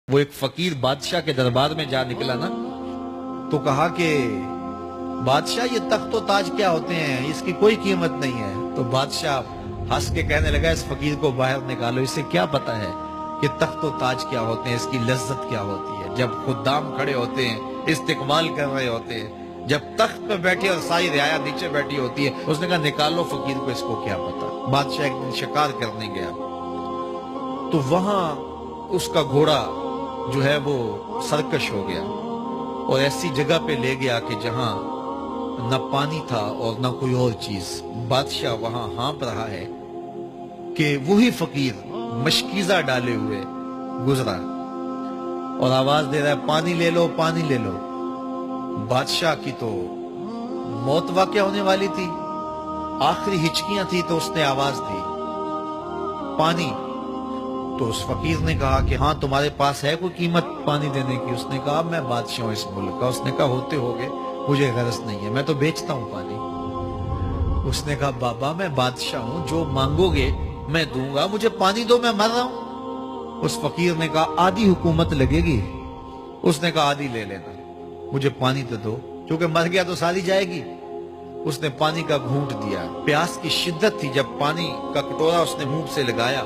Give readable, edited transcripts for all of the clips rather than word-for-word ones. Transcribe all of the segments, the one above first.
وہ ایک فقیر بادشاہ کے دربار میں جا نکلا نا، تو کہا کہ بادشاہ یہ تخت و تاج کیا ہوتے ہیں، اس کی کوئی قیمت نہیں ہے۔ تو بادشاہ ہنس کے کہنے لگا اس فقیر کو باہر نکالو، اسے کیا پتا ہے کہ تخت و تاج کیا ہوتے ہیں، اس کی لذت کیا ہوتی ہے۔ جب خدام کھڑے ہوتے ہیں، استقبال کر رہے ہوتے ہیں، جب تخت پہ بیٹھے اور ساری رعایا نیچے بیٹھی ہوتی ہے، اس نے کہا نکالو فقیر کو، اس کو کیا پتا۔ بادشاہ ایک دن شکار کرنے گیا تو وہاں اس کا گھوڑا جو ہے وہ سرکش ہو گیا اور ایسی جگہ پہ لے گیا کہ جہاں نہ پانی تھا اور نہ کوئی اور چیز۔ بادشاہ وہاں ہانپ رہا ہے کہ وہی فقیر مشکیزہ ڈالے ہوئے گزرا اور آواز دے رہا ہے پانی لے لو، پانی لے لو۔ بادشاہ کی تو موت واقع ہونے والی تھی، آخری ہچکیاں تھی، تو اس نے آواز دی پانی۔ تو اس فقیر نے کہا کہ ہاں تمہارے پاس ہے کوئی قیمت پانی دینے کی؟ اس نے کہا میں بادشاہ ہوں اس ملک کا۔ اس نے کہا ہوتے ہوگے، مجھے غرض نہیں ہے، میں تو بیچتا ہوں پانی۔ اس نے کہا بابا میں بادشاہ ہوں، جو مانگو گے میں دوں گا، مجھے پانی دو، میں مر رہا ہوں۔ اس فقیر نے کہا آدھی حکومت لگے گی۔ اس نے کہا آدھی لے لینا، مجھے پانی تو دو، کیونکہ مر گیا تو ساری جائے گی۔ اس نے پانی کا گھونٹ دیا، پیاس کی شدت تھی، جب پانی کا کٹورا اس نے منہ سے لگایا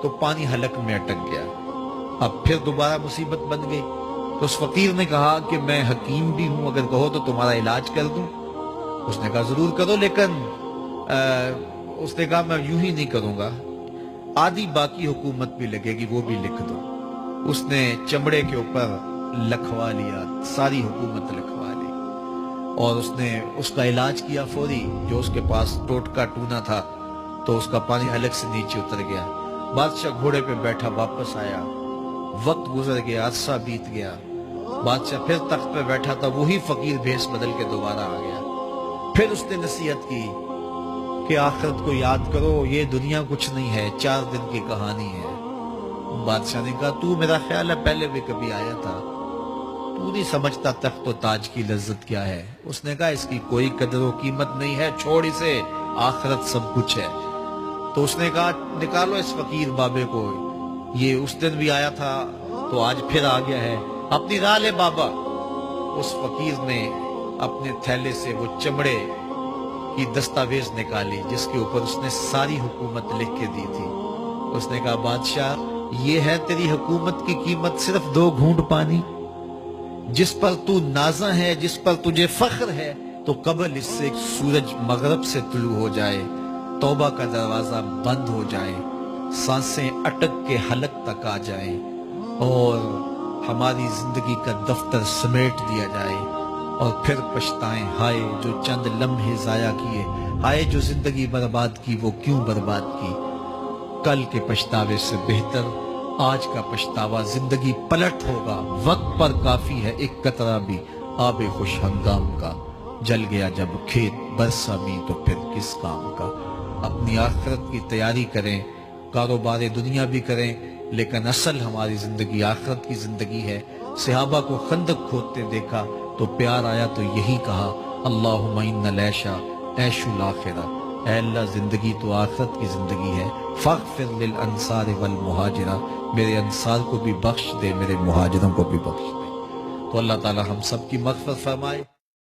تو پانی حلق میں اٹک گیا۔ اب پھر دوبارہ مصیبت بن گئی۔ تو اس فقیر نے کہا کہ میں حکیم بھی ہوں، اگر کہو تو تمہارا علاج کر دوں۔ اس نے کہا ضرور کرو، لیکن اس نے کہا میں یوں ہی نہیں کروں گا، آدھی باقی حکومت بھی لگے گی، وہ بھی لکھ دو۔ اس نے چمڑے کے اوپر لکھوا لیا، ساری حکومت لکھوا لی، اور اس نے اس کا علاج کیا فوری۔ جو اس کے پاس ٹوٹکا ٹونا تھا تو اس کا پانی حلق سے نیچے اتر گیا۔ بادشاہ گھوڑے پہ بیٹھا واپس آیا، وقت گزر گیا، عرصہ بیت گیا، بادشاہ پھر تخت پہ بیٹھا تھا، وہی فقیر بھیس بدل کے دوبارہ آ گیا۔ پھر اس نے نصیحت کی کہ آخرت کو یاد کرو، یہ دنیا کچھ نہیں ہے، 4 دن کی کہانی ہے۔ بادشاہ نے کہا تو میرا خیال ہے پہلے بھی کبھی آیا تھا، تو نہیں سمجھتا تخت و تاج کی لذت کیا ہے۔ اس نے کہا اس کی کوئی قدر و قیمت نہیں ہے، چھوڑ اسے، آخرت سب کچھ ہے۔ تو اس نے کہا نکالو اس فقیر بابے کو، یہ اس دن بھی آیا تھا تو آج پھر آ گیا ہے، اپنی راہ لے بابا۔ اس فقیر نے اپنے تھیلے سے وہ چمڑے کی دستاویز نکالی جس کے اوپر اس نے ساری حکومت لکھ کے دی تھی۔ اس نے کہا بادشاہ یہ ہے تیری حکومت کی قیمت، صرف 2 گھونٹ پانی، جس پر تو نازاں ہے، جس پر تجھے فخر ہے، تو قبل اس سے سورج مغرب سے طلوع ہو جائے، توبہ کا دروازہ بند ہو جائے، سانسیں اٹک کے حلق تک آ جائیں، اور ہماری زندگی کا دفتر سمیٹ دیا جائے، اور پھر پچھتائیں ہائے جو چند لمحے ضائع کیے، ہائے جو زندگی برباد کی وہ کیوں برباد کی۔ کل کے پچھتاوے سے بہتر آج کا پچھتاوا، زندگی پلٹ ہوگا، وقت پر کافی ہے ایک قطرہ بھی آب خوش ہنگام کا، جل گیا جب کھیت برسا بھی تو پھر کس کام کا۔ اپنی آخرت کی تیاری کریں، کاروبار دنیا بھی کریں، لیکن اصل ہماری زندگی آخرت کی زندگی ہے۔ صحابہ کو خندق کھودتے دیکھا تو پیار آیا تو یہی کہا اللہم ان العیش عیش الآخرہ، اے اللہ زندگی تو آخرت کی زندگی ہے، فاغفر للانصار والمہاجرہ، میرے انصار کو بھی بخش دے، میرے مہاجروں کو بھی بخش دے۔ تو اللہ تعالی ہم سب کی مغفرت فرمائے۔